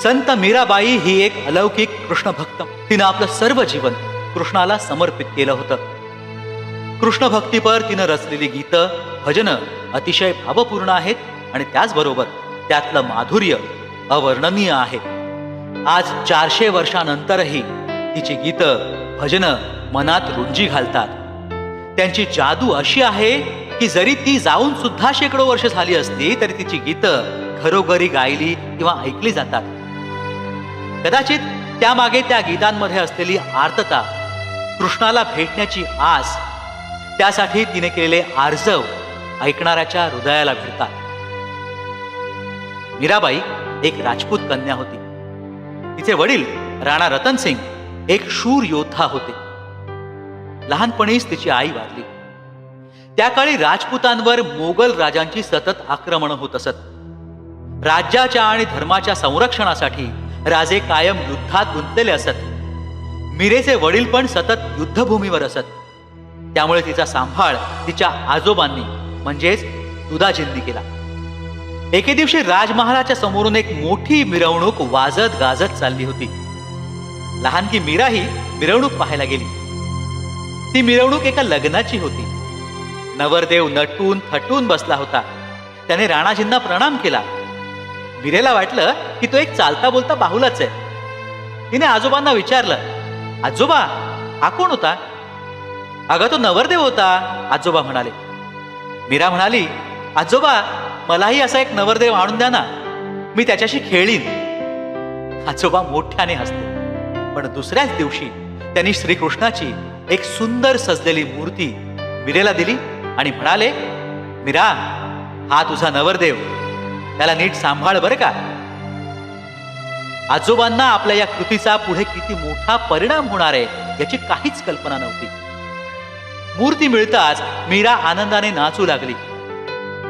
संत मीराबाई ही एक अलौकिक कृष्ण भक्त. तिनं आपलं सर्व जीवन कृष्णाला समर्पित केलं होतं. कृष्ण भक्तीपर तिनं रचलेली गीतं, भजनं अतिशय भावपूर्ण आहेत आणि त्याचबरोबर त्यातलं माधुर्य अवर्णनीय आहे. आज 400 वर्षानंतरही तिची गीतं, भजनं मनात रुंजी घालतात. त्यांची जादू अशी आहे की जरी ती जाऊन सुद्धा शेकडो वर्ष झाली असली तरी तिची गीतं घरोघरी गायली किंवा ऐकली जातात. कदाचित त्यामागे त्या गीतांमध्ये असलेली आर्तता, कृष्णाला भेटण्याची आस, त्यासाठी तिने केलेले आर्जव ऐकणाऱ्याच्या हृदयाला भिडतात. मीराबाई एक राजपूत कन्या होती. तिचे वडील राणा रतन सिंग एक शूर योद्धा होते. लहानपणीच तिची आई वारली. त्या काळी राजपुतांवर मोगल राजांची सतत आक्रमणं होत असत. राज्याच्या आणि धर्माच्या संरक्षणासाठी राजे कायम युद्धात गुंतलेले असत. मीरेचे वडील पण सतत युद्धभूमीवर असत. त्यामुळे तिचा सांभाळ तिच्या आजोबांनी म्हणजेच दुधाजींनी केला. एके दिवशी राजमहालाच्या समोरून एक मोठी मिरवणूक वाजत गाजत चालली होती. लहानकी मीरा ही मिरवणूक पाहायला गेली. ती मिरवणूक एका लग्नाची होती. नवरदेव नटून थटून बसला होता. त्याने राणाजींना प्रणाम केला. मीरेला वाटलं की तो एक चालता बोलता बाहुलाच आहे. तिने आजोबांना विचारलं, आजोबा हा कोण होता? अगं तो नवरदेव होता, आजोबा म्हणाले. मीरा म्हणाली, आजोबा मलाही असा एक नवरदेव आणून द्या ना, मी त्याच्याशी खेळीन. आजोबा मोठ्याने हसले. पण दुसऱ्याच दिवशी त्यांनी श्रीकृष्णाची एक सुंदर सजलेली मूर्ती मीरेला दिली आणि म्हणाले, मीरा हा तुझा नवरदेव, त्याला नीट सांभाळ बरं का. आजोबांना आपल्या या कृतीचा पुढे किती मोठा परिणाम होणार आहे याची काहीच कल्पना नव्हती. मूर्ती मिळताच मीरा आनंदाने नाचू लागली.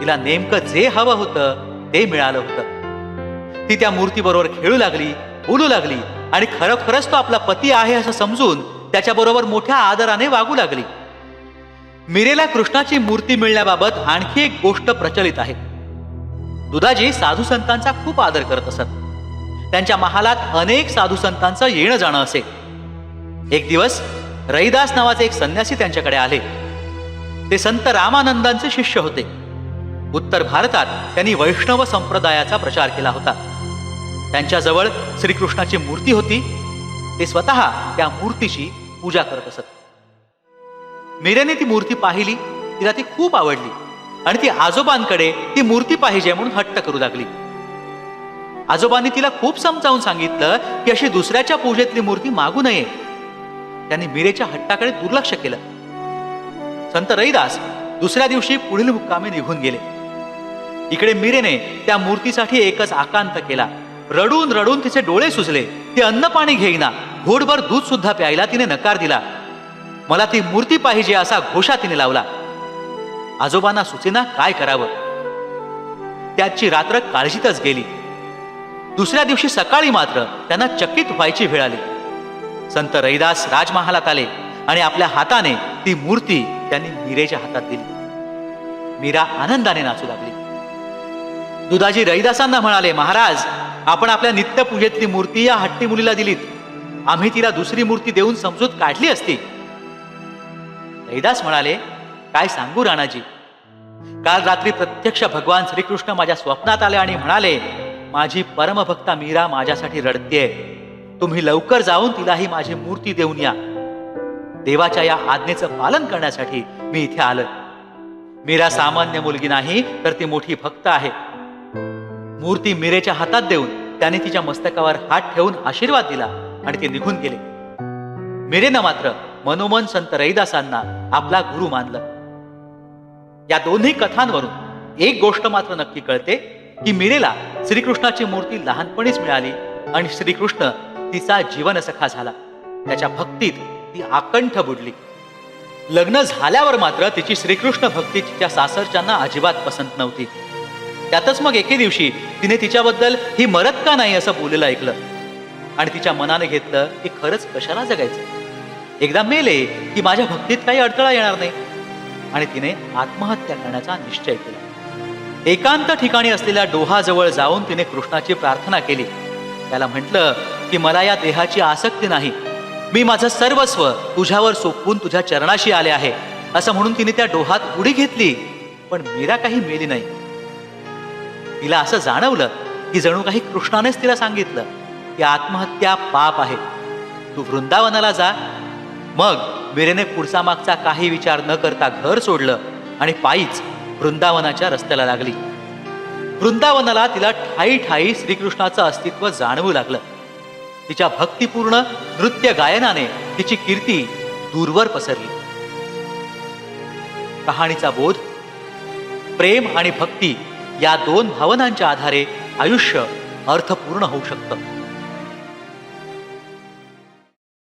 तिला नेमकं जे हवं होतं ते मिळालं होतं. ती त्या मूर्तीबरोबर खेळू लागली, बोलू लागली आणि खरोखरच तो आपला पती आहे असं समजून त्याच्याबरोबर मोठ्या आदराने वागू लागली. मीरेला कृष्णाची मूर्ती मिळण्याबाबत आणखी एक गोष्ट प्रचलित आहे. दुधाजी साधू संतांचा खूप आदर करत असत. त्यांच्या महालात अनेक साधू संतांचं येणं जाणं असे. एक दिवस रैदास नावाचे एक संन्यासी त्यांच्याकडे आले. ते संत रामानंदांचे शिष्य होते. उत्तर भारतात त्यांनी वैष्णव संप्रदायाचा प्रचार केला होता. त्यांच्याजवळ श्रीकृष्णाची मूर्ती होती. ते स्वतः त्या मूर्तीची पूजा करत असत. मीरेने ती मूर्ती पाहिली. तिला ती खूप आवडली आणि ती आजोबांकडे ती मूर्ती पाहिजे म्हणून हट्ट करू लागली. आजोबांनी तिला खूप समजावून सांगितलं की अशी दुसऱ्याच्या पूजेतली मूर्ती मागू नये. त्यांनी मीरेच्या हट्टाकडे दुर्लक्ष केलं. संत रैदास दुसऱ्या दिवशी पुढील मुक्कामी निघून गेले. इकडे मीरेने त्या मूर्तीसाठी एकच आकांत केला. रडून रडून तिचे डोळे सुजले. ती अन्न पाणी घेईना. घोटभर दूध सुद्धा प्यायला तिने नकार दिला. मला ती मूर्ती पाहिजे असा घोषा तिने लावला. आजोबांना सुचेना काय करावं. त्याची रात्र काळजीतच गेली. दुसऱ्या दिवशी सकाळी मात्र त्यांना चकित व्हायची वेळ आली. संत रैदास राजमहालात आले आणि आपल्या हाताने ती मूर्ती त्यांनी मीरेच्या हातात दिली. मीरा आनंदाने नाचू लागली. दुधाजी रैदासांना म्हणाले, महाराज आपण आपल्या नित्यपूजेतली मूर्ती या हट्टी मुलीला दिलीत. आम्ही तिला दुसरी मूर्ती देऊन समजूत काढली असती. रैदास म्हणाले, काय सांगू राणाजी, काल रात्री प्रत्यक्ष भगवान श्रीकृष्ण माझ्या स्वप्नात आले आणि म्हणाले, माझी परमभक्ता मीरा माझ्यासाठी रडतेय. तुम्ही लवकर जाऊन तिलाही माझी मूर्ती देऊन या. देवाच्या या आज्ञेचं पालन करण्यासाठी मी इथे आलोय. मीरा सामान्य मुलगी नाही तर ती मोठी भक्त आहे. मूर्ती मीरेच्या हातात देऊन त्याने तिच्या मस्तकावर हात ठेवून आशीर्वाद दिला आणि ते निघून गेले. मीरेनं मात्र मनोमन संत रैदासांना आपला गुरु मानलं. या दोन्ही कथांवरून एक गोष्ट मात्र नक्की कळते की मीरेला श्रीकृष्णाची मूर्ती लहानपणीच मिळाली आणि श्रीकृष्ण तिचा जीवनसखा झाला. त्याच्या भक्तीत ती आकंठ बुडली. लग्न झाल्यावर मात्र तिची श्रीकृष्ण भक्ती तिच्या सासरच्यांना अजिबात पसंत नव्हती. त्यातच मग एके दिवशी तिने तिच्याबद्दल ही मरत का नाही असं बोललेलं ऐकलं आणि तिच्या मनाने घेतलं की खरंच कशाला जगायचं. एकदा मेले की माझ्या भक्तीत काही अडथळा येणार नाही आणि तिने आत्महत्या करण्याचा निश्चय केला. एकांत ठिकाणी असलेल्या डोहाजवळ जाऊन तिने कृष्णाची प्रार्थना केली. त्याला म्हटलं की मला या देहाची आसक्ती नाही, मी माझं सर्वस्व तुझ्यावर सोपवून तुझ्या चरणाशी आले आहे, असं म्हणून तिने त्या डोहात उडी घेतली. पण मीरा काही मेली नाही. तिला असं जाणवलं की जणू काही कृष्णानेच तिला सांगितलं की आत्महत्या पाप आहे, तू वृंदावनाला जा. मग मीरेने पुढचा मागचा काही विचार न करता घर सोडलं आणि पायीच वृंदावनाच्या रस्त्याला लागली. वृंदावनाला तिला ठाई ठाई श्रीकृष्णाचं अस्तित्व जाणवू लागलं. तिच्या भक्तिपूर्ण नृत्य गायनाने तिची कीर्ती दूरवर पसरली. कहाणीचा बोध: प्रेम आणि भक्ती या दोन भावनांच्या आधारे आयुष्य अर्थपूर्ण होऊ शकतं.